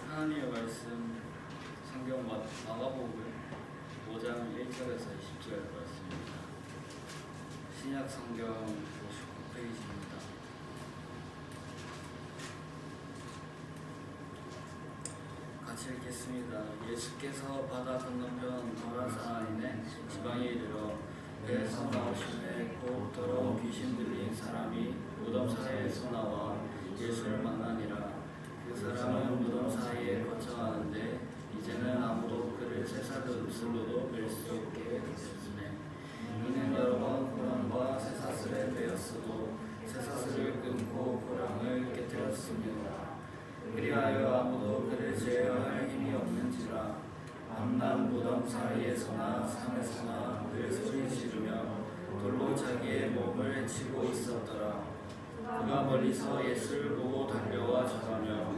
하나님의 말씀 성경 마가복음 5장 1절에서 20절까지입니다. 신약 성경 59페이지입니다. 같이 읽겠습니다. 예수께서 바다 건너편 거라사인의 지방에 이르러 배에서 나오시매 곧 더러운 귀신 들린 사람이 무덤 사이에서 나와 예수를 만나니라. 그 사람은 무덤 사이에 거처하는데 이제는 아무도 그를 쇠사슬로도 맬 수 없게 되었으네. 이는 여러 번 고랑과 쇠사슬에 베었어도 쇠사슬을 끊고 고랑을 깨뜨렸습니다. 그리하여 아무도 그를 제어할 힘이 없는지라. 밤낮 무덤 사이에서나 산에서나 늘 소리 지르며 돌로 자기의 몸을 해치고 있었더라. 그가 멀리서 예수를 보고 달려와 절하며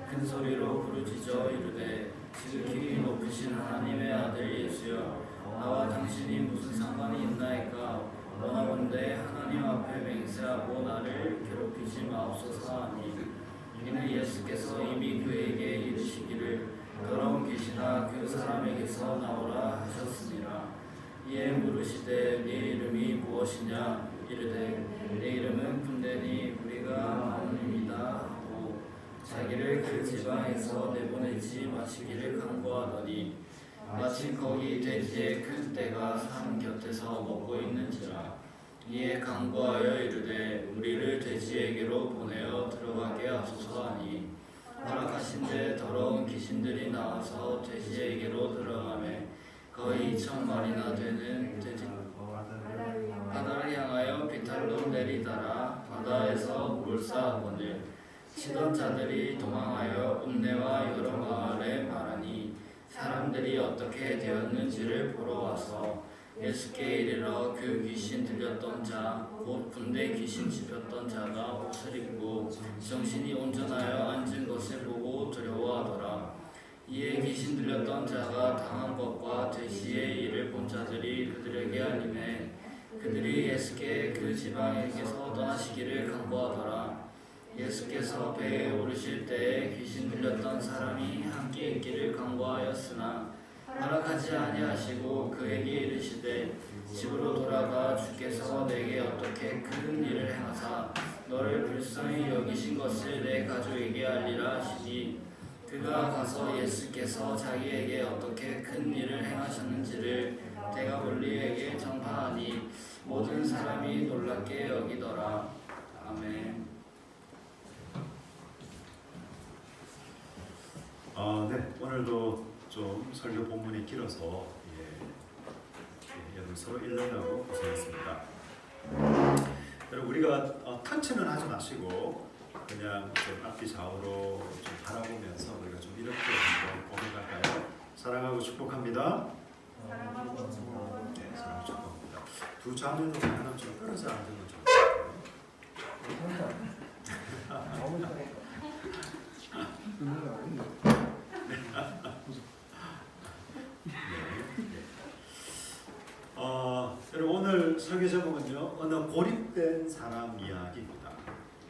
큰 소리로 부르짖어 이르되 지극히 높으신 하나님의 아들 예수여, 나와 당신이 무슨 상관이 있나이까? 원하건대 하나님 앞에 맹세하고 나를 괴롭히지 마옵소서 하니, 이는 예수께서 이미 그에게 이르시기를 더러운 귀신아 그 사람에게서 나오라 하셨습니다. 이에 물으시되 네 이름이 무엇이냐? 이르되 내 이름은 군대니 우리가 많음이다 하고 자기를 그 지방에서 내보내지 마시기를 간구하더니, 마침 거기 돼지의 큰 떼가 산 곁에서 먹고 있는지라. 이에 간구하여 이르되 우리를 돼지에게로 보내어 들어가게 하소서 하니, 허락하신데 더러운 귀신들이 나와서 돼지에게로 들어가매 거의 2,000마리나 되는 돼지 바다를 향하여 비탈로 내리다라. 바다에서 몰사하거늘 치던 자들이 도망하여 읍내와 여러 마을에 말하니, 사람들이 어떻게 되었는지를 보러 와서 예수께 이르러 그 귀신 들렸던 자 곧 군대 귀신 짚었던 자가 옷을 입고 정신이 온전하여 앉은 것을 보고 두려워하더라. 이에 귀신 들렸던 자가 당한 것과 돼지의 일을 본 자들이 그들에게 알리매 그들이 예수께 그 지방에게서 떠나시기를 간구하더라. 예수께서 배에 오르실 때에 귀신 들렸던 사람이 함께 있기를 간구하였으나 허락하지 아니하시고 그에게 이르시되 집으로 돌아가 주께서 내게 어떻게 큰 일을 행하사 너를 불쌍히 여기신 것을 내 가족에게 알리라 하시니, 그가 가서 예수께서 자기에게 어떻게 큰 일을 행하셨는지를 데가볼리에게 전파하니 모든 사람이 놀랍게 여기더라. 아멘. 네, 오늘도 좀 설교 본문이 길어서 여러분 서로 읽느라고 고생했습니다. 여러분 우리가 터치는 하지 마시고 그냥 좀 앞뒤 좌우로 좀 바라보면서 우리가 좀 이렇게 한번 고백할까요? 사랑하고 축복합니다. 네, 사랑하고 축복합니다. 두 자매도 하나 좀 끌어서 앉으면 좋겠어요. 여러분 오늘 설교 제목은요, 어느 고립된 사람 이야기입니다.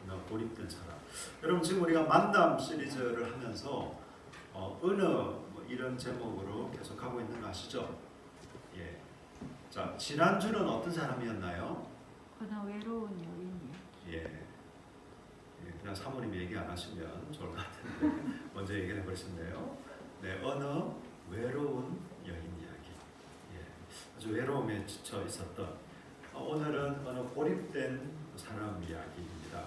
어느 고립된 사람. 여러분 지금 우리가 만남 시리즈를 하면서 어느 이런 제목으로 계속 하고 있는 거 아시죠? 예. 자, 지난주는 어떤 사람이었나요? 어느 외로운 여인이요. 예. 그냥 사모님 얘기 안 하시면 좋을 것 같은데 먼저 얘기를 해버리셨네요. 네, 어느 외로운 여인 이야기. 예, 아주 외로움에 지쳐 있었던 오늘은 어느 고립된 사람 이야기입니다.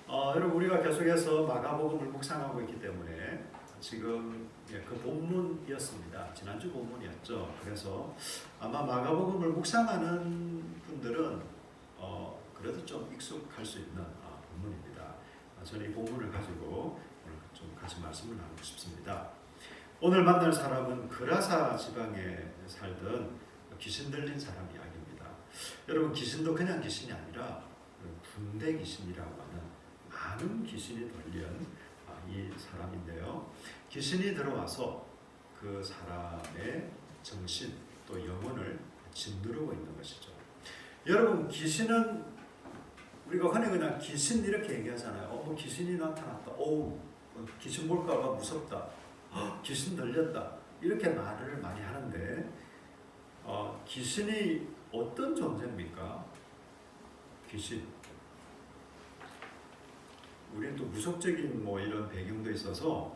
여러분 우리가 계속해서 마가복음을 묵상하고 있기 때문에 지금 그 본문이었습니다. 지난주 본문이었죠. 그래서 아마 마가복음을 묵상하는 분들은 그래도 좀 익숙할 수 있는 본문입니다. 저는 이 본문을 가지고 오늘 좀 같이 말씀을 나누고 싶습니다. 오늘 만날 사람은 그라사 지방에 살던 귀신 들린 사람 이야기입니다. 여러분 귀신도 그냥 귀신이 아니라 군대 귀신이라고 하는 많은 귀신이 들린 이 사람인데요. 귀신이 들어와서 그 사람의 정신 또 영혼을 짓누르고 있는 것이죠. 여러분 귀신은 우리가 흔히 그냥 그냥 귀신 이렇게 얘기하잖아요. 뭐 귀신이 나타났다. 귀신 볼까봐 무섭다. 귀신 들렸다. 이렇게 말을 많이 하는데 귀신이 어떤 존재입니까? 귀신. 우리는 또 무속적인 뭐 이런 배경도 있어서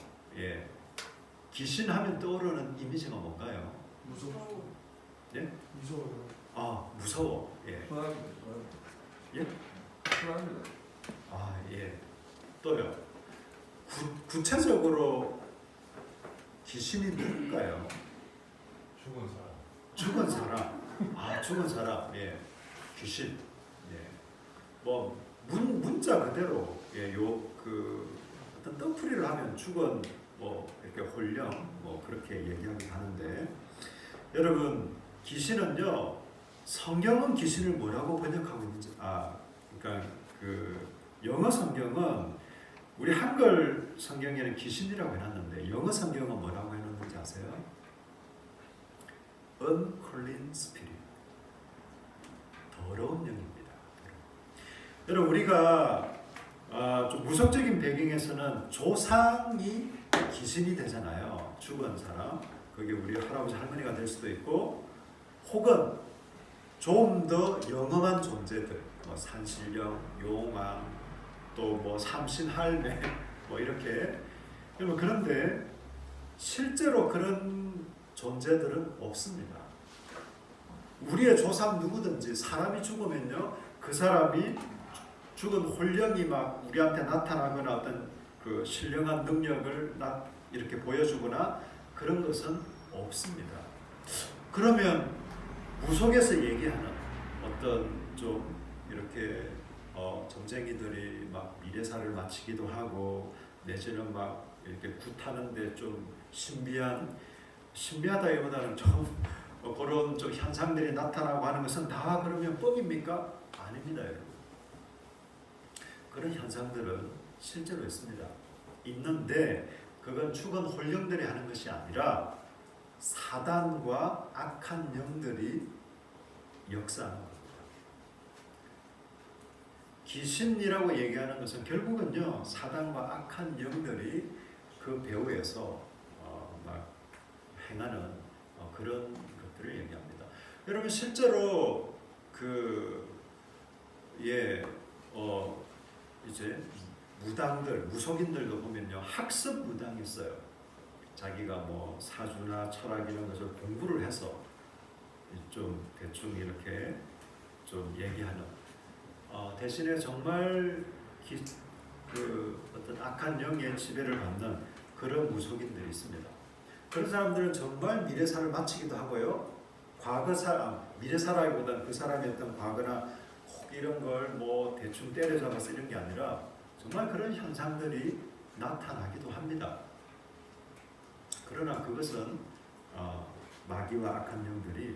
귀신 하면 떠오르는 이미지가 뭔가요? 무서워. 예? 무서워요. 무서워. 예. 불안합니다. 예? 불안합니다. 예. 또요. 구체적으로 귀신이 누군가요? 죽은 사람. 죽은 사람. 죽은 사람. 예. 귀신. 예. 뭐 문자 그대로 어떤 덤프리를 하면 죽은 뭐 이렇게 홀령 뭐 그렇게 얘기하긴 하는데 여러분 귀신은요 성경은 귀신을 뭐라고 번역하고 있는지 그러니까 그 영어 성경은 우리 한글 성경에는 귀신이라고 해놨는데 영어 성경은 뭐라고 해놨는지 아세요? unclean spirit, 더러운 영입니다. 여러분 우리가 좀 무속적인 배경에서는 조상이 귀신이 되잖아요. 죽은 사람, 그게 우리 할아버지 할머니가 될 수도 있고, 혹은 좀 더 영험한 존재들, 뭐 산신령, 용왕, 또 뭐 삼신할매, 뭐 이렇게. 여러분 그런데 실제로 그런 존재들은 없습니다. 우리의 조상 누구든지 사람이 죽으면요, 그 사람이 죽은 홀령이 막 우리한테 나타나거나 어떤 그 신령한 능력을 이렇게 보여주거나 그런 것은 없습니다. 그러면 무속에서 얘기하는 어떤 좀 이렇게 점쟁이들이 막 미래사를 마치기도 하고 내지는 막 이렇게 굿하는데 좀 신비하다기보다는 좀 그런 좀 현상들이 나타나고 하는 것은 다 그러면 뻥입니까? 아닙니다, 여러분. 그런 현상들은 실제로 있습니다. 있는데 그건 죽은 홀령들이 하는 것이 아니라 사단과 악한 영들이 역사하는 겁니다. 귀신이라고 얘기하는 것은 결국은요 사단과 악한 영들이 그 배후에서 막 행하는 그런 것들을 얘기합니다. 여러분 실제로 이제 무속인들도 보면요 학습 무당이 있어요. 자기가 뭐 사주나 철학 이런 것을 공부를 해서 좀 대충 이렇게 좀 얘기하는 대신에 정말 어떤 악한 영의 지배를 받는 그런 무속인들이 있습니다. 그런 사람들은 정말 미래사를 마치기도 하고요. 미래사라기보다는 그 사람의 어떤 과거나 이런 걸 뭐 대충 때려잡아서 이런 게 아니라 정말 그런 현상들이 나타나기도 합니다. 그러나 그것은 마귀와 악한 영들이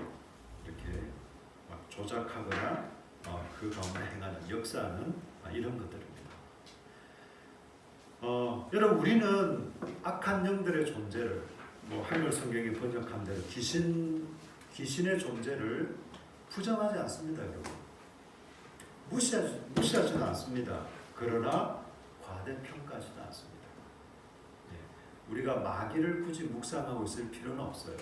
이렇게 막 조작하거나 그 가운데 행하는 역사는 이런 것들입니다. 여러분 우리는 악한 영들의 존재를 뭐 한글 성경이 번역한 대로 귀신의 존재를 부정하지 않습니다, 여러분. 무시하지는 않습니다. 그러나 과대평가하지도 않습니다. 우리가 마귀를 굳이 묵상하고 있을 필요는 없어요.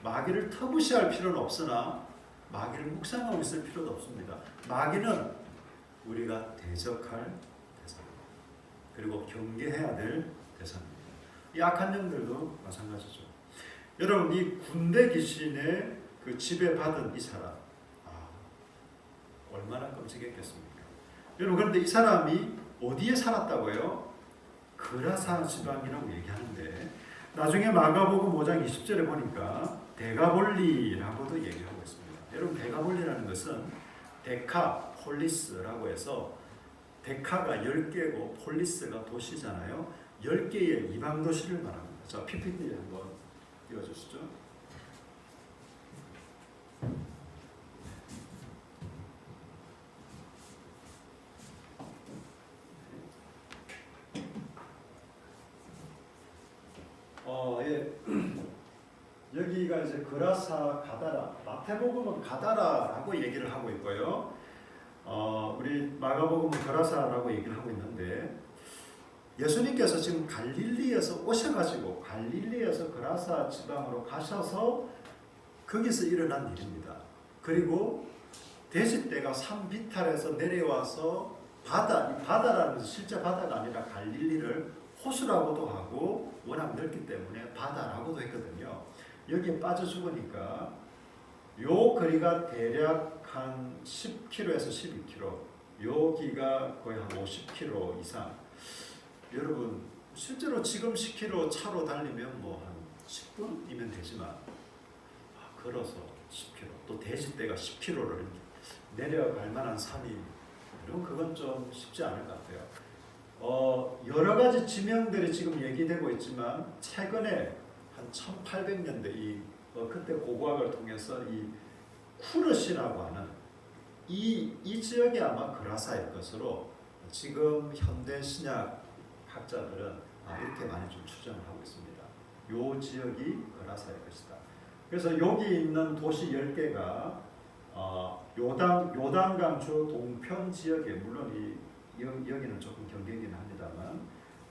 마귀를 터무시할 필요는 없으나 마귀를 묵상하고 있을 필요도 없습니다. 마귀는 우리가 대적할 대상입니다. 그리고 경계해야 될 대상입니다. 이 악한 영들도 마찬가지죠. 여러분 이 군대 귀신의 그 지배받은 이 사람 얼마나 끔찍했겠습니까? 여러분 그런데 이 사람이 어디에 살았다고요? 그라사 지방이라고 얘기하는데 나중에 마가복음 5장 20절에 보니까 데가볼리라고도 얘기하고 있습니다. 여러분 데가볼리라는 것은 데카폴리스라고 해서 데카가 10개고 폴리스가 도시잖아요. 10개의 이방 도시를 말합니다. 자, PPT 한번 띄워주시죠. 여기가 이제 그라사 가다라, 마태복음은 가다라라고 얘기를 하고 있고요. 우리 마가복음은 거라사라고 얘기를 하고 있는데 예수님께서 지금 갈릴리에서 오셔가지고 갈릴리에서 거라사 지방으로 가셔서 거기서 일어난 일입니다. 그리고 돼지떼가 산 비탈에서 내려와서 바다라는 것은 실제 바다가 아니라 갈릴리를 호수라고도 하고 워낙 넓기 때문에 바다라고도 했거든요. 여기에 빠져 죽으니까 요 거리가 대략 한 10km에서 12km, 여기가 거의 한 50km 이상. 여러분 실제로 지금 10km 차로 달리면 뭐 한 10분이면 되지만 걸어서 10km, 또 돼지떼가 10km를 내려갈 만한 산이 이런 그건 좀 쉽지 않을 것 같아요. 여러 가지 지명들이 지금 얘기되고 있지만 최근에 한 1800년대 그때 고고학을 통해서 이 쿠르시라고 하는 이 지역이 아마 그라사일 것으로 지금 현대 신약 학자들은 이렇게 많이 좀 추정을 하고 있습니다. 요 지역이 그라사일 것이다. 그래서 여기 있는 도시 10개가 요단강주 동편 지역에 물론 여기는 조금 경계이긴 합니다만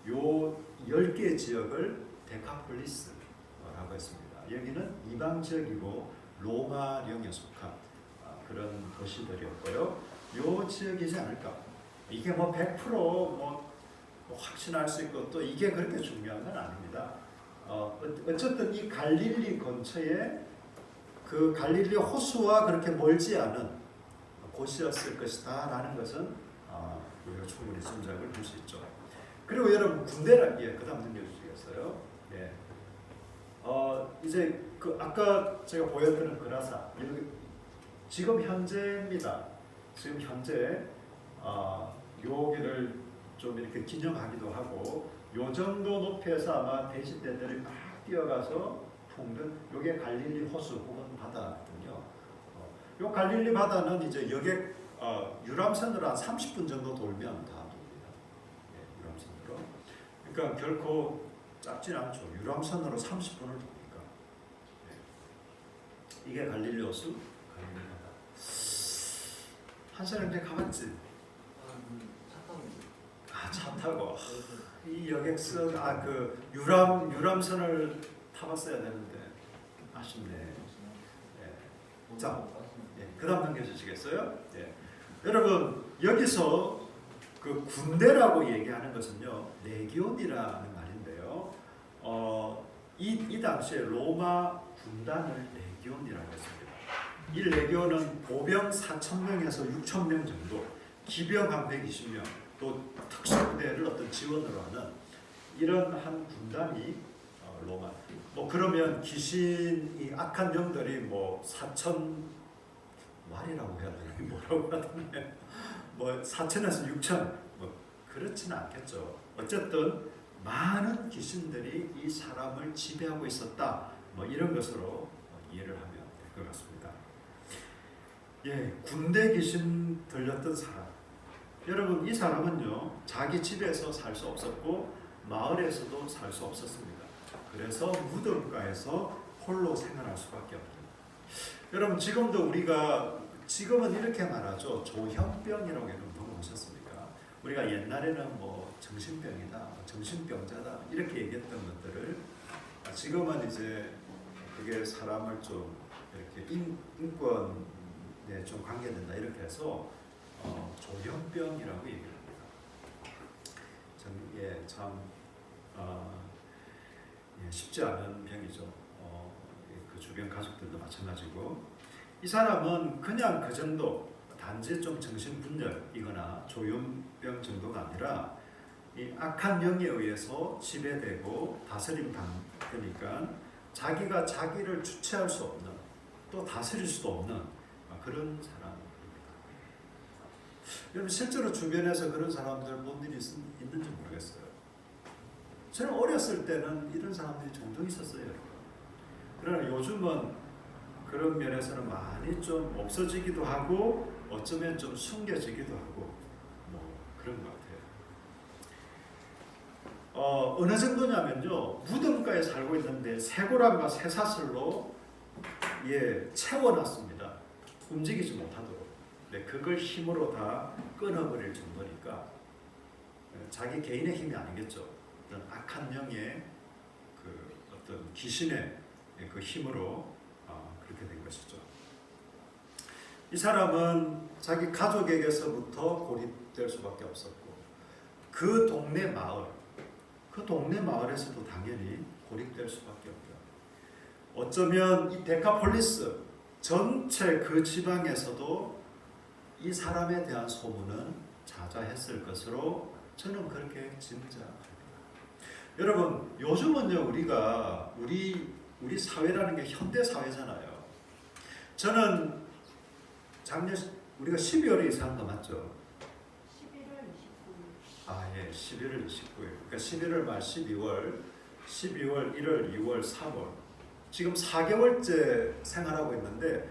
요 10개 지역을 데카폴리스라고 했습니다. 여기는 이방 지역이고 로마령에 속한 그런 도시들이었고요. 요 지역이지 않을까. 이게 뭐 100% 확신할 수 있고 또 이게 그렇게 중요한 건 아닙니다. 어쨌든 이 갈릴리 근처에 그 갈릴리 호수와 그렇게 멀지 않은 곳이었을 것이다라는 것은 우리가 충분히 짐작을 할 수 있죠. 그리고 여러분 군대라 그다음 넘겨주시겠어요? 예. 이제 그 아까 제가 보여드린 그라사 지금 현재입니다. 지금 현재 여기를 좀 이렇게 기념하기도 하고 요 정도 높이에서 아마 돼지떼들이 막 뛰어가서 품는 요게 갈릴리 호수 혹은 바다거든요. 요 갈릴리 바다는 이제 여객 유람선으로 한 30분 정도 돌면 다 돕니다. 예, 유람선으로. 그러니까 결코 짧진 않죠. 유람선으로 30분을 돕니까. 예. 이게 갈릴리 호수, 갈릴리 바다. 한 사람 이제 가봤지? 차 타고 이 여객선 그 유람선을 타봤어야 되는데 아쉽네. 예. 자, 그다음 넘겨주시겠어요? 예. 여러분 여기서 그 군대라고 얘기하는 것은요 레기온이라는 말인데요. 이 당시에 로마 군단을 레기온이라고 했습니다. 이 레기온은 보병 4,000명에서 6,000명 정도, 기병 한 120명, 또 특수부대를 어떤 지원으로 하는 이런 한 군단이 로마. 그러면 귀신이 악한 영들이 4,000 말이라고 해야 되나 뭐라고 하던데 4,000에서 6,000 그렇지는 않겠죠. 어쨌든 많은 귀신들이 이 사람을 지배하고 있었다. 이런 것으로 이해를 하면 될 것 같습니다. 예, 군대 귀신 들렸던 사람. 여러분 이 사람은요 자기 집에서 살 수 없었고 마을에서도 살 수 없었습니다. 그래서 무덤가에서 홀로 생활할 수밖에 없습니다. 여러분 지금도 지금은 이렇게 말하죠. 조현병이라고 여러분 들어보셨습니까? 우리가 옛날에는 정신병이다, 정신병자다 이렇게 얘기했던 것들을 지금은 이제 그게 사람을 좀 이렇게 인권에 좀 관계된다 이렇게 해서 조현병이라고 얘기를 합니다. 참 쉽지 않은 병이죠. 그 주변 가족들도 마찬가지고 이 사람은 그냥 그 정도 단지 좀 정신분열이거나 조현병 정도가 아니라 이 악한 영에 의해서 지배되고 다스림 당하니까 자기가 자기를 주체할 수 없는 또 다스릴 수도 없는 그런 사람입니다. 여러분 실제로 주변에서 그런 사람들 본 일이 있는지 모르겠어요. 저는 어렸을 때는 이런 사람들이 종종 있었어요. 그러나 요즘은 그런 면에서는 많이 좀 없어지기도 하고 어쩌면 좀 숨겨지기도 하고 그런 것 같아요. 어느 정도냐면요 무덤가에 살고 있는데 쇠고랑과 쇠사슬로 채워놨습니다. 움직이지 못하도록. 네, 그걸 힘으로 다 끊어버릴 정도니까 자기 개인의 힘이 아니겠죠. 어떤 악한 영의 그 어떤 귀신의 그 힘으로 그렇게 된 것이죠. 이 사람은 자기 가족에게서부터 고립될 수밖에 없었고 그 동네 마을에서도 당연히 고립될 수밖에 없죠. 어쩌면 이 데카폴리스 전체 그 지방에서도 이 사람에 대한 소문은 자자했을 것으로 저는 그렇게 짐작합니다. 여러분, 요즘은요 우리 사회라는 게 현대 사회잖아요. 저는 작년 우리가 12월에 이사한 거 맞죠? 11월 29일. 아, 예, 11월 29일. 그러니까 11월 말 12월, 1월, 2월, 3월. 지금 4개월째 생활하고 있는데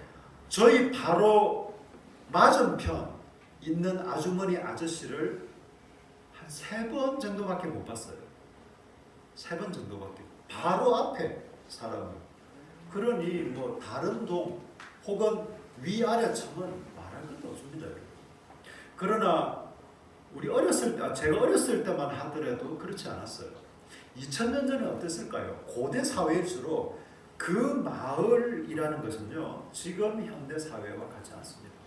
저희 바로 맞은편 있는 아주머니 아저씨를 한 3번 정도밖에 못 봤어요. 3번 정도밖에. 바로 앞에 사람을. 그러니 뭐 다른 동 혹은 위아래 층은 말할 것도 없습니다. 그러나 우리 어렸을 때, 제가 어렸을 때만 하더라도 그렇지 않았어요. 2000년 전에 어땠을까요? 고대 사회일수록 그 마을이라는 것은요 지금 현대 사회와 같지 않습니다.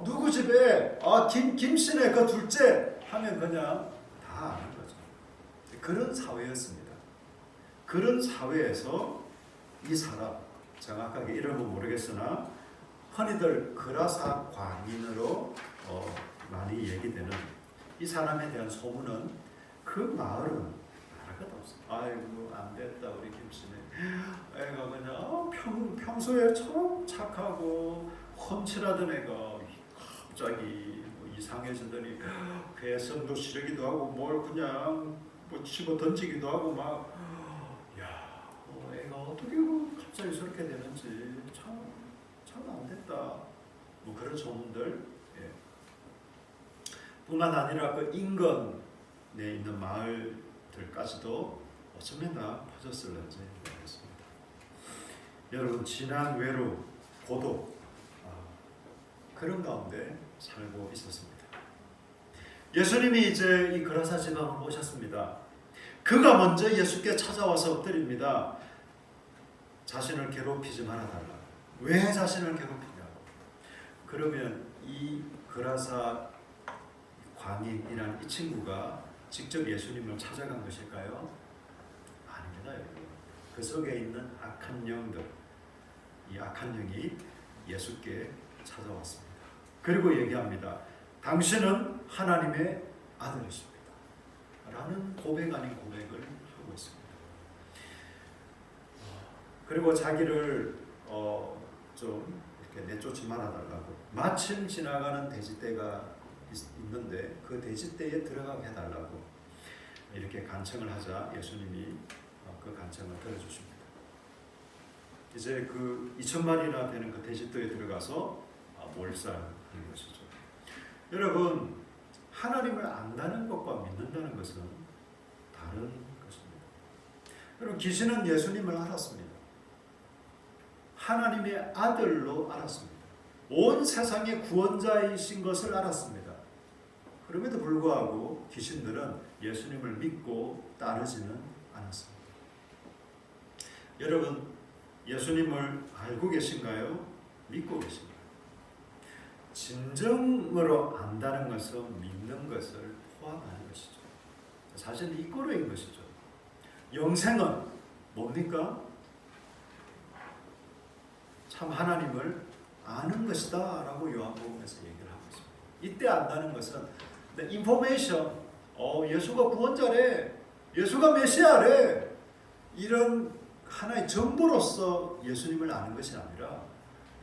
누구 집에 김씨네 그 둘째 하면 그냥 다 아는 거죠. 그런 사회였습니다. 그런 사회에서 이 사람, 정확하게 이름은 모르겠으나 흔히들 그라사 광인으로 많이 얘기되는 이 사람에 대한 소문은 그 마을은 말할 것도 없어요. 아이고 안 됐다 우리 김씨네. 애가 그냥 평소에 참 착하고 훤칠하던 애가 갑자기 뭐 이상해지더니 괴성도 지르기도 하고 뭘 그냥 뭐 집어 던지기도 하고 막 애가 어떻게 갑자기 저렇게 되는지 참 안 됐다. 뭐 그런 소문들. 예. 뿐만 아니라 그 인근에 있는 마을들까지도 어쩌면 다 퍼졌을는지 모르겠습니다. 여러분 지난 외로 고독 그런 가운데 살고 있었습니다. 예수님이 이제 이 그라사 지방을 오셨습니다. 그가 먼저 예수께 찾아와서 엎드립니다. 자신을 괴롭히지 말아달라. 왜 자신을 괴롭히냐고. 그러면 이 그라사 광인이라는 이 친구가 직접 예수님을 찾아간 것일까요? 아닙니다. 여러분. 그 속에 있는 악한 영들, 이 악한 영이 예수께 찾아왔습니다. 그리고 얘기합니다. 당신은 하나님의 아들이십니다. 라는 고백 아닌 고백을 하고 있습니다. 그리고 자기를 좀 이렇게 내쫓지 말아달라고. 마침 지나가는 돼지떼가 있는데 그 돼지떼에 들어가게 해달라고 이렇게 간청을 하자 예수님이 그 간청을 들어주십니다. 이제 그 2000마리나 되는 그 돼지떼에 들어가서 몰살하는 것이죠. 여러분, 하나님을 안다는 것과 믿는다는 것은 다른 것입니다. 여러분, 귀신은 예수님을 알았습니다. 하나님의 아들로 알았습니다. 온 세상의 구원자이신 것을 알았습니다. 그럼에도 불구하고 귀신들은 예수님을 믿고 따르지는 않았습니다. 여러분, 예수님을 알고 계신가요? 믿고 계신가요? 진정으로 안다는 것은 믿는 것을 포함하는 것이죠. 사실 이꼬르인 것이죠. 영생은 뭡니까? 참 하나님을 아는 것이다 라고 요한복음에서 얘기를 하고 있습니다. 이때 안다는 것은 인포메이션, 예수가 구원자래, 예수가 메시아래, 이런 하나의 정보로서 예수님을 아는 것이 아니라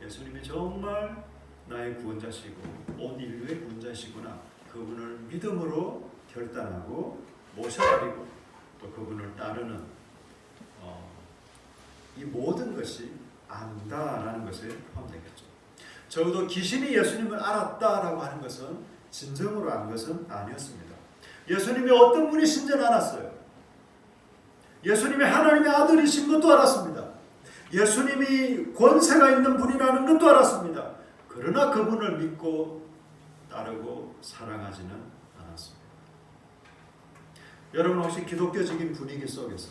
예수님이 정말 나의 구원자시고 온 인류의 구원자시구나, 그분을 믿음으로 결단하고 모셔드리고 또 그분을 따르는 이 모든 것이 안다라는 것에 포함되겠죠. 적어도 귀신이 예수님을 알았다라고 하는 것은 진정으로 안 것은 아니었습니다. 예수님이 어떤 분이신지는 알았어요. 예수님이 하나님의 아들이신 것도 알았습니다. 예수님이 권세가 있는 분이라는 것도 알았습니다. 그러나 그분을 믿고 따르고 사랑하지는 않았습니다. 여러분 혹시 기독교적인 분위기 속에서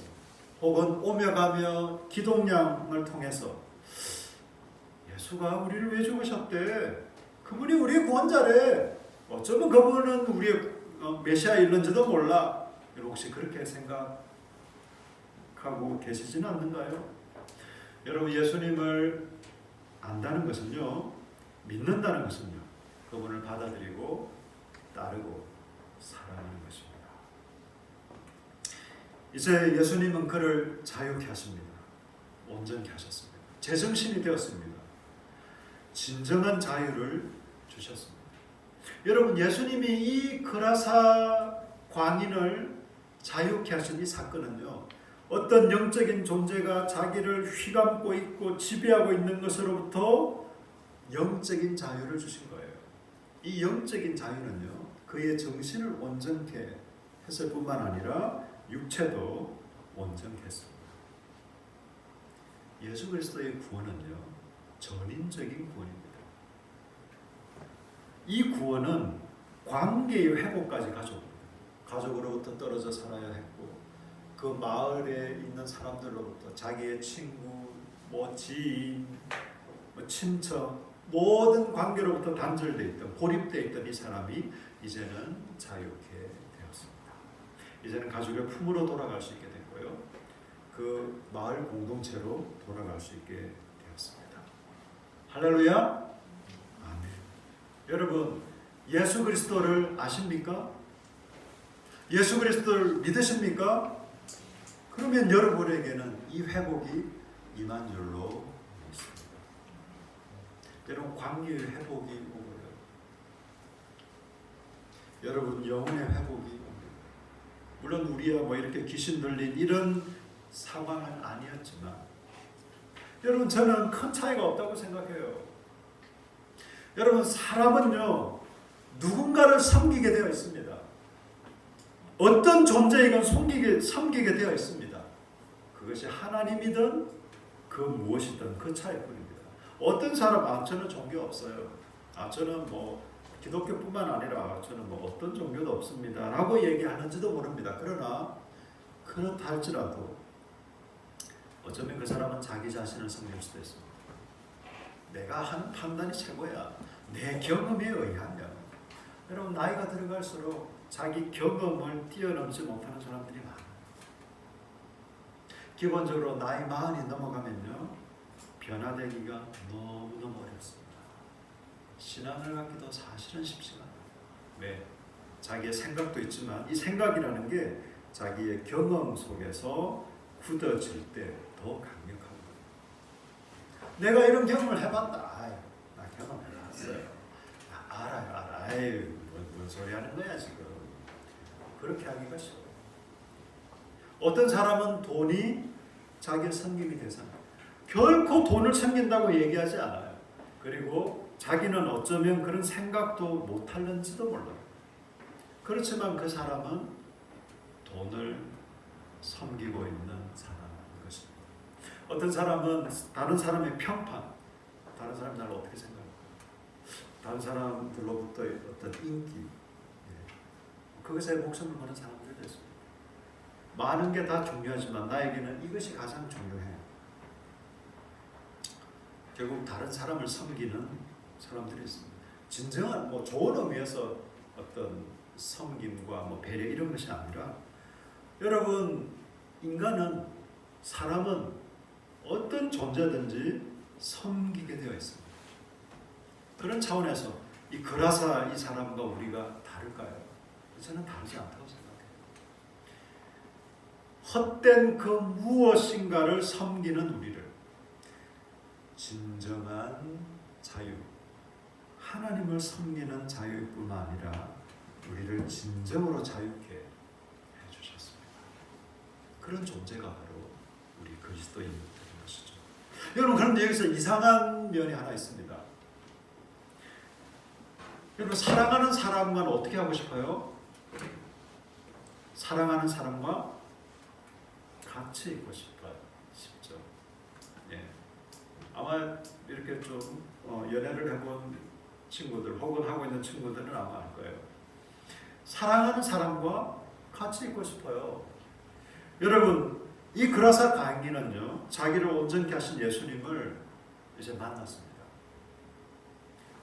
혹은 오며 가며 기독량을 통해서 예수가 우리를 왜 죽으셨대? 그분이 우리의 구원자래. 어쩌면 그분은 우리의 메시아일는지도 몰라. 여러분 혹시 그렇게 생각하고 계시지는 않는가요? 여러분 예수님을 안다는 것은요, 믿는다는 것은요, 그분을 받아들이고 따르고 사랑하는 것입니다. 이제 예수님은 그를 자유케 하십니다. 온전케 하셨습니다. 제정신이 되었습니다. 진정한 자유를 주셨습니다. 여러분 예수님이 이 그라사 광인을 자유케 하신 이 사건은요, 어떤 영적인 존재가 자기를 휘감고 있고 지배하고 있는 것으로부터 영적인 자유를 주신 거예요. 이 영적인 자유는요, 그의 정신을 온전케 했을 뿐만 아니라 육체도 온전케 했습니다. 예수 그리스도의 구원은요, 전인적인 구원입니다. 이 구원은 관계의 회복까지 가져옵니다. 가족으로부터 떨어져 살아야 했고, 그 마을에 있는 사람들로부터 자기의 친구, 지인, 친척 모든 관계로부터 단절되어 있던, 고립되어 있던 이 사람이 이제는 자유케 되었습니다. 이제는 가족의 품으로 돌아갈 수 있게 됐고요, 그 마을 공동체로 돌아갈 수 있게 되었습니다. 할렐루야. 아멘. 여러분 예수 그리스도를 아십니까? 예수 그리스도를 믿으십니까? 그러면 여러분에게는 이 회복이 임한 줄로 믿습니다. 여러분 관계의 회복이 오고요, 여러분 영혼의 회복이 옵니다. 물론 우리야 이렇게 귀신 들린 이런 상황은 아니었지만, 여러분 저는 큰 차이가 없다고 생각해요. 여러분 사람은요, 누군가를 섬기게 되어 있습니다. 어떤 존재이건 섬기게 되어 있습니다. 그것이 하나님이든 그 무엇이든 그 차이뿐입니다. 어떤 사람, 저는 종교 없어요, 저는 기독교뿐만 아니라 저는 어떤 종교도 없습니다 라고 얘기하는지도 모릅니다. 그러나 그렇다 할지라도 어쩌면 그 사람은 자기 자신을 섬길 수도 있습니다. 내가 하는 판단이 최고야, 내 경험에 의하면. 여러분 나이가 들어갈수록 자기 경험을 뛰어넘지 못하는 사람들이 많아요. 기본적으로 나이 40이 넘어가면요, 변화되기가 너무너무 어렵습니다. 신앙을 갖기도 사실은 쉽지가 않아요. 왜? 자기의 생각도 있지만 이 생각이라는 게 자기의 경험 속에서 굳어질 때 더 강력한 거예요. 내가 이런 경험을 해봤다. 나 경험해봤어요. 알아요. 뭔 소리 하는 거야 지금. 그렇게 하기가 쉬워요. 어떤 사람은 돈이 자기의 섬김이 대상. 결코 돈을 섬긴다고 얘기하지 않아요. 그리고 자기는 어쩌면 그런 생각도 못할는지도 몰라요. 그렇지만 그 사람은 돈을 섬기고 있는 사람인 것입니다. 어떤 사람은 다른 사람의 평판, 다른 사람이 나를 어떻게 생각할까, 다른 사람들로부터 어떤 인기, 그것에 목숨을 거는 사람들이 됐습니다. 많은 게 다 중요하지만 나에게는 이것이 가장 중요해. 결국 다른 사람을 섬기는 사람들이 있습니다. 진정한 좋은 의미에서 어떤 섬김과 배려 이런 것이 아니라, 여러분 사람은 어떤 존재든지 섬기게 되어 있습니다. 그런 차원에서 이 그라사 이 사람과 우리가 다를까요? 저는 다르지 않다고 생각해요. 헛된 그 무엇인가를 섬기는 우리를 진정한 자유, 하나님을 섬기는 자유뿐만 아니라 우리를 진정으로 자유케 해주셨습니다. 그런 존재가 바로 우리 그리스도인인 것이죠. 여러분 그런데 여기서 이상한 면이 하나 있습니다. 여러분 사랑하는 사람과는 어떻게 하고 싶어요? 사랑하는 사람과 같이 있고 싶죠. 아마 이렇게 좀 연애를 해본 친구들 혹은 하고 있는 친구들은 아마 알 거예요. 사랑하는 사람과 같이 있고 싶어요. 여러분, 이 그라사 가인기는요, 자기를 온전케 하신 예수님을 이제 만났습니다.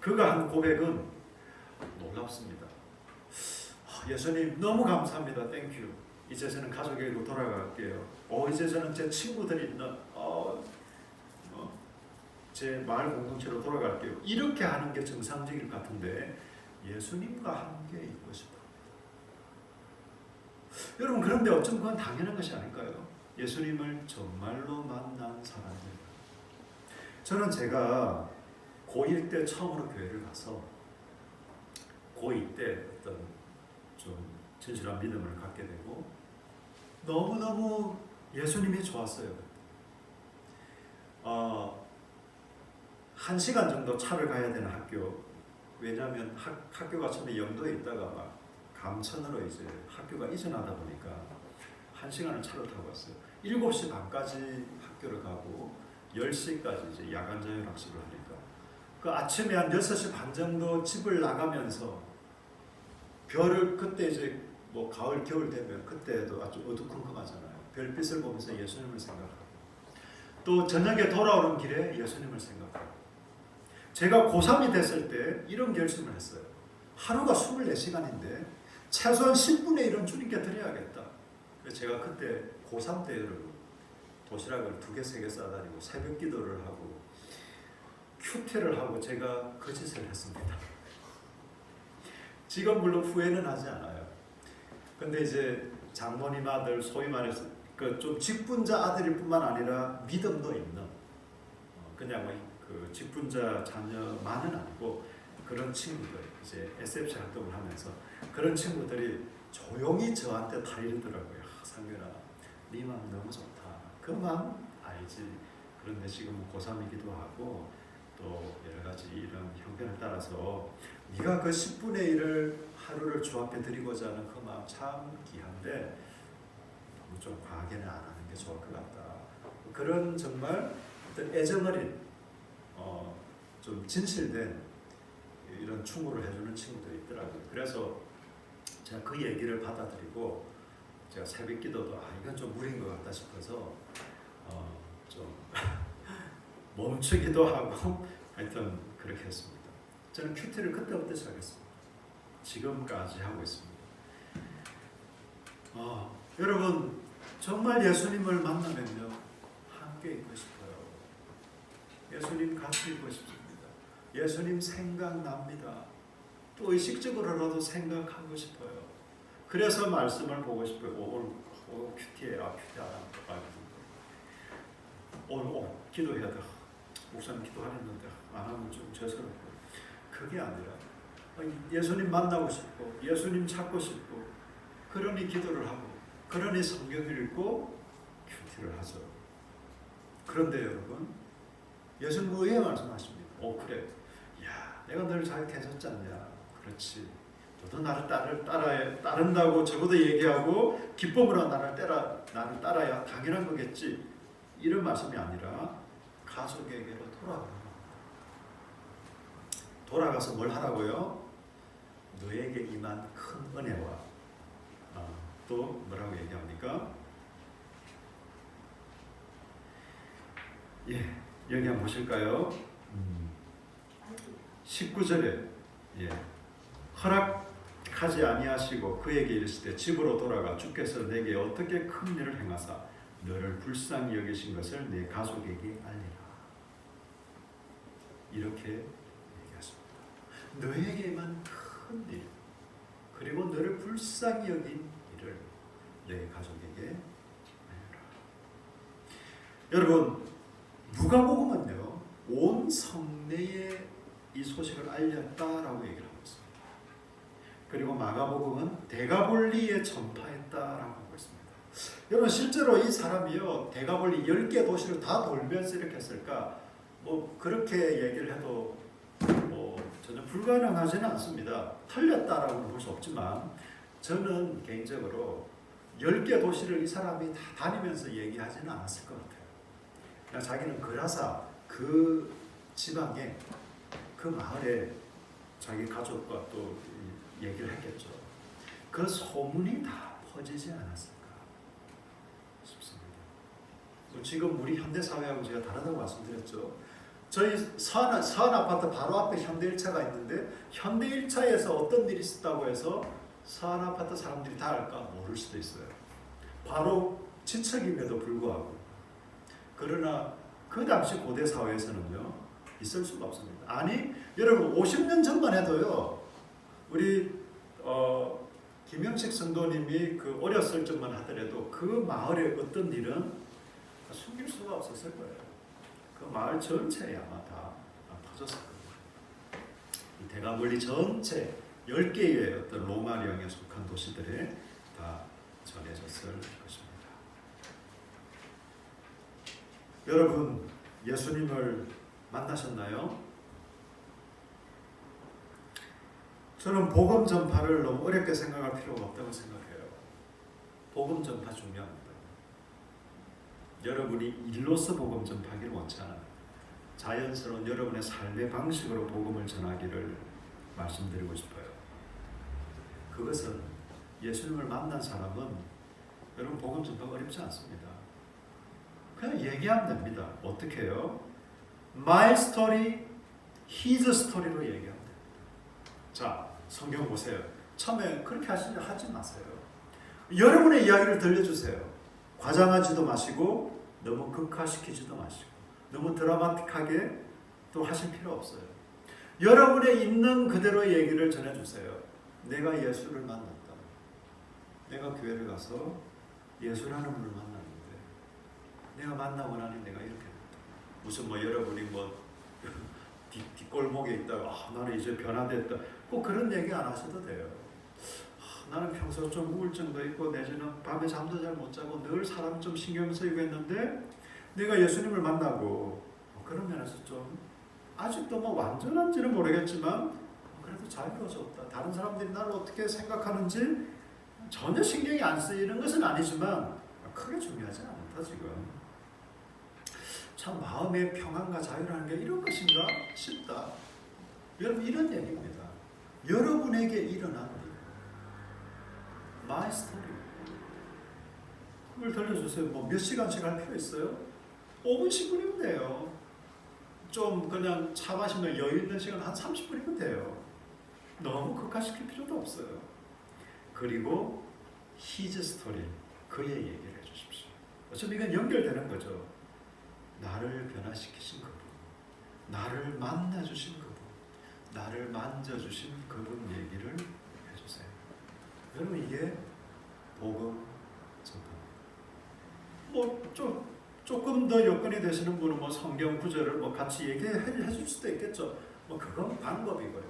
그가 한 고백은 놀랍습니다. 예수님 너무 감사합니다. 땡큐. 이제 저는 가족에게로 돌아갈게요. 이제 저는 제 친구들이 있는 제 마을 공동체로 돌아갈게요. 이렇게 하는 게 정상적일 것 같은데 예수님과 함께 있고 싶어요. 여러분, 그런데 어쩜 그건 당연한 것이 아닐까요? 예수님을 정말로 만난 사람입니다. 저는 제가 고1 때 처음으로 교회를 가서 고2 때 어떤 좀 진실한 믿음을 갖게 되고 너무너무 예수님이 좋았어요. 1시간 정도 차를 가야 되는 학교. 왜냐하면 학교가 처음에 영도에 있다가 막 감천으로 이제 학교가 이전하다 보니까 1시간을 차를 타고 왔어요. 7시 반까지 학교를 가고 10시까지 이제 야간 자율학습을 하니까 그 아침에 한 6시 반 정도 집을 나가면서 별을 그때 이제 뭐 가을 겨울 되면 그때도 아주 어두컴컴하잖아요. 별빛을 보면서 예수님을 생각하고 또 저녁에 돌아오는 길에 예수님을 생각하고 제가 고3이 됐을 때 이런 결심을 했어요. 하루가 24시간인데 최소한 10분의 1은 주님께 드려야겠다. 그래서 제가 그때 고3 때 도시락을 2개, 3개 싸다니고 새벽 기도를 하고 큐티를 하고 제가 그 짓을 했습니다. 지금 물론 후회는 하지 않아요. 근데 이제 장모님 아들, 소위 말해서 그 좀 직분자 아들일 뿐만 아니라 믿음도 있는 그냥 그 직분자 자녀만은 아니고 그런 친구들 이제 SFC 활동을 하면서 그런 친구들이 조용히 저한테 달리더라고요. 상균아, 네 마음 너무 좋다. 그 마음 알지. 그런데 지금 고3이기도 하고 또 여러 가지 이런 형편을 따라서 네가 그 10분의 1을 하루를 주 앞에 드리고자 하는 그 마음 참 귀한데 너무 좀 과하게는 안 하는 게 좋을 것 같다. 그런 정말 어떤 애정어린 좀 진실된 이런 충고를 해주는 친구들이 있더라고요. 그래서 제가 그 얘기를 받아들이고 제가 새벽 기도도 이건 좀 무리인 것 같다 싶어서 좀 멈추기도 하고 하여튼 그렇게 했습니다. 저는 큐티를 그때부터 시작했습니다. 지금까지 하고 있습니다. 여러분, 정말 예수님을 만나면요 함께 있고 싶어요. 예수님 같이 있고 싶습니다. 예수님 생각납니다. 또 의식적으로라도 생각하고 싶어요. 그래서 말씀을 보고 싶어요. 오늘 큐티에 큐티 안 하고 오늘 기도해야 돼. 목사님 기도하랬는데 안 하면 좀 죄송하고 그게 아니라 예수님 만나고 싶고 예수님 찾고 싶고 그러니 기도를 하고 그러니 성경을 읽고 큐티를 하죠. 그런데 여러분, 예수님 왜 말씀하십니까? 그래. 야, 내가 널 잘 계셨지 않냐? 그렇지. 너도 나를 따른다고 적어도 얘기하고 기쁨으로 나를 따라야 당연한 거겠지. 이런 말씀이 아니라 가족에게로 돌아가서 뭘 하라고요? 너에게 임한 큰 은혜와 또 뭐라고 얘기합니까? 여기 한번 보실까요? 19절에 허락하지 아니하시고 그에게 이르시되 집으로 돌아가 주께서 내게 어떻게 큰 일을 행하사 너를 불쌍히 여기신 것을 내 가족에게 알리라. 이렇게 얘기하십니다. 너에게만 큰 일, 그리고 너를 불쌍히 여긴 일을 내 가족에게 알리라. 여러분, 누가복음은요 온 성내에 이 소식을 알렸다라고 얘기를 하고 있습니다. 그리고 마가복음은 대가볼리에 전파했다라고 하고 있습니다. 여러분, 실제로 이 사람이요 대가볼리 10개 도시를 다 돌면서 이렇게 했을까? 그렇게 얘기를 해도 전혀 불가능하지는 않습니다. 틀렸다라고는 볼 수 없지만 저는 개인적으로 10개 도시를 이 사람이 다 다니면서 얘기하지는 않았을 것 같아요. 그냥 자기는 그라사 그 지방에 그 마을에 자기 가족과 또 얘기를 했겠죠. 그 소문이 다 퍼지지 않았을까 싶습니다. 지금 우리 현대 사회하고 제가 다르다고 말씀드렸죠. 저희 서안 아파트 바로 앞에 현대 1차가 있는데 현대 1차에서 어떤 일이 있었다고 해서 서안 아파트 사람들이 다 알까? 모를 수도 있어요. 바로 친척임에도 불구하고. 그러나 그 당시 고대 사회에서는요 있을 수가 없습니다. 아니 여러분 50년 전만 해도요 우리 김영식 성도님이 그 어렸을 적만 하더라도 그 마을의 어떤 일은 숨길 수가 없었을 거예요. 그 마을 전체에 아마 다 퍼졌을 거예요. 이 대가볼리 전체 10개의 어떤 로마령에 속한 도시들에 다 전해졌을 것입니다. 여러분 예수님을 만나셨나요? 저는 복음 전파를 너무 어렵게 생각할 필요가 없다고 생각해요. 복음 전파 중요합니다. 여러분이 일로서 복음 전파하기를 원치 않아요. 자연스러운 여러분의 삶의 방식으로 복음을 전하기를 말씀드리고 싶어요. 그것은 예수님을 만난 사람은 여러분 복음 전파가 어렵지 않습니다. 그냥 얘기하면 됩니다. 어떻게 해요? My story, his story로 얘기하면 됩니다. 자, 성경 보세요. 처음에 그렇게 하지 마세요. 여러분의 이야기를 들려주세요. 과장하지도 마시고 너무 극화시키지도 마시고 너무 드라마틱하게 또 하실 필요 없어요. 여러분의 있는 그대로 얘기를 전해주세요. 내가 예수를 만났다. 내가 교회를 가서 예수라는 분을 만났는데 내가 만나고 나니 내가 이렇게 됐다. 무슨 뭐 여러분이 뭐 뒷골목에 있다가 나는 이제 변화됐다. 꼭 그런 얘기 안 하셔도 돼요. 나는 평소 좀 우울증도 있고 내지는 밤에 잠도 잘 못 자고 늘 사람 좀 신경 쓰이고 했는데 내가 예수님을 만나고 그런 면에서 좀 아직도 뭐 완전한지는 모르겠지만 그래도 자유로워졌다. 다른 사람들이 나를 어떻게 생각하는지 전혀 신경이 안 쓰이는 것은 아니지만 크게 중요하지 않다 지금. 참 마음의 평안과 자유라는 게 이런 것인가 싶다. 여러분 이런 얘기입니다. 여러분에게 일어난 일. My story. 그걸 들려주세요. 뭐 몇 시간씩 할 필요 있어요? 5분 10분이면 돼요. 좀 그냥 차 마시면 여유 있는 시간 한 30분이면 돼요. 너무 극화시킬 필요도 없어요. 그리고 his story. 그의 얘기를 해주십시오. 어차피 이건 연결되는 거죠. 나를 변화시키신 그분, 나를 만나주신 그분, 나를 만져주신 그분 얘기를 해주세요. 여러분 이게 복음 전파입니다. 뭐 조금 더 여건이 되시는 분은 뭐 성경 구절을 뭐 같이 얘기해 줄 수도 있겠죠. 뭐 그건 방법이고요.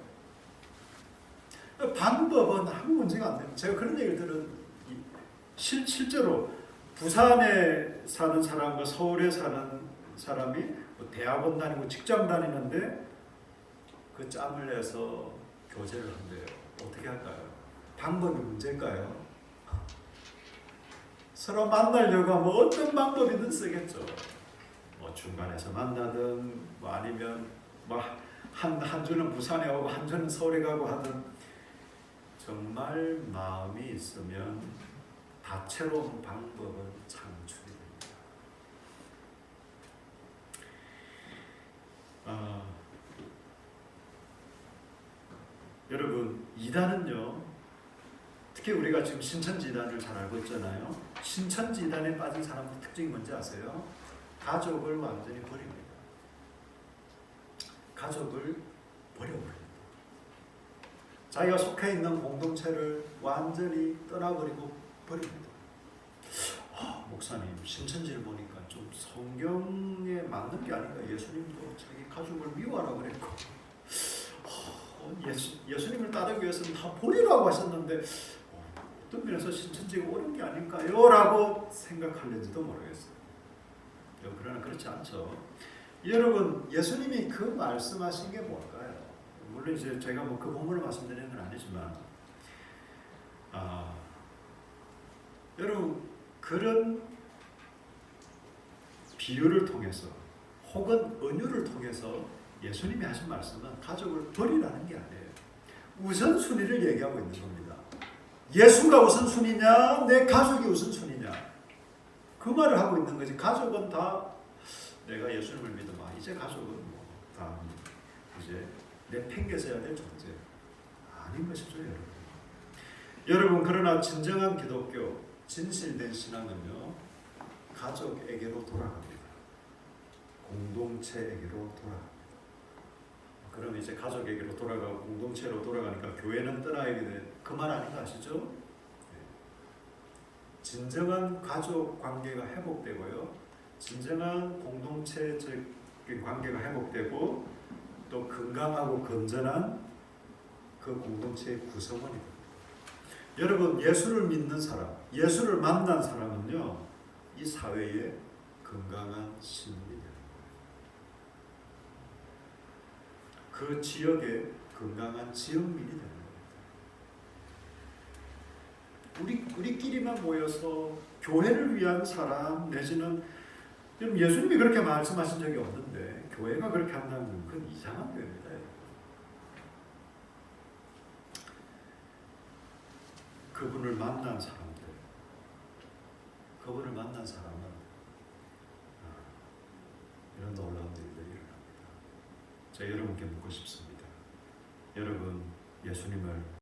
방법은 아무 문제가 안 됩니다. 제가 그런 얘기를 들은 실제로 부산에 사는 사람과 서울에 사는 사람이 뭐 대학원 다니고 직장 다니는데 그 짬을 내서 교제를 한대요. 어떻게 할까요? 방법이 문제일까요? 서로 만나려고 하면 어떤 방법이든 쓰겠죠. 뭐 중간에서 만나든 뭐 아니면 뭐 한 주는 부산에 오고 한 주는 서울에 가고 하든 정말 마음이 있으면 다채로운 방법은 창출이 됩니다. 여러분 이단은요, 특히 우리가 지금 신천지 이단을 잘 알고 있잖아요. 신천지 이단에 빠진 사람들 특징이 뭔지 아세요? 가족을 완전히 버립니다. 가족을 버려버립니다. 자기가 속해 있는 공동체를 완전히 떠나버리고 버립니다. 목사님 신천지를 보니까 좀 성경에 맞는 게 아닌가. 예수님도 자기 가족을 미워하라고 그랬고 예수님을 따르기 위해서는 다 버리라고 하셨는데 어떤 면에서 신천지가 옳은 게 아닐까요? 라고 생각할는지도 모르겠어요. 그러나 그렇지 않죠. 여러분 예수님이 그 말씀하신 게 뭘까요? 물론 이제 제가 뭐 그 본문을 말씀드리는 건 아니지만 여러분 그런 비유를 통해서 혹은 은유를 통해서 예수님이 하신 말씀은 가족을 버리라는 게 아니에요. 우선순위를 얘기하고 있는 겁니다. 예수가 우선순위냐, 내 가족이 우선순위냐, 그 말을 하고 있는 거지. 가족은 다 내가 예수님을 믿어봐. 이제 가족은 뭐 다 이제 내 팽개 써야 될 존재 아닌 것이죠, 여러분. 여러분, 그러나 진정한 기독교, 진실된 신앙은요, 가족에게로 돌아갑니다. 공동체에게로 돌아갑니다. 그럼 이제 가족에게로 돌아가고 공동체로 돌아가니까 교회는 떠나야 돼. 그 말 아닌 거 아시죠? 진정한 가족 관계가 회복되고요, 진정한 공동체적인 관계가 회복되고 또 건강하고 건전한 그 공동체의 구성원이 됩니다. 여러분, 예수를 믿는 사람, 예수를 만난 사람은요, 이 사회에 건강한 시민이 되는 거예요. 그 지역에 건강한 지역민이 되는 거예요. 우리끼리만 모여서 교회를 위한 사람 내지는, 예수님이 그렇게 말씀하신 적이 없는데 교회가 그렇게 한다면 그건 이상한 교회입니다. 그분을 만난 사람들, 그분을 만난 사람은 이런 놀라운 일들이 일어납니다. 제가 여러분께 묻고 싶습니다. 여러분, 예수님을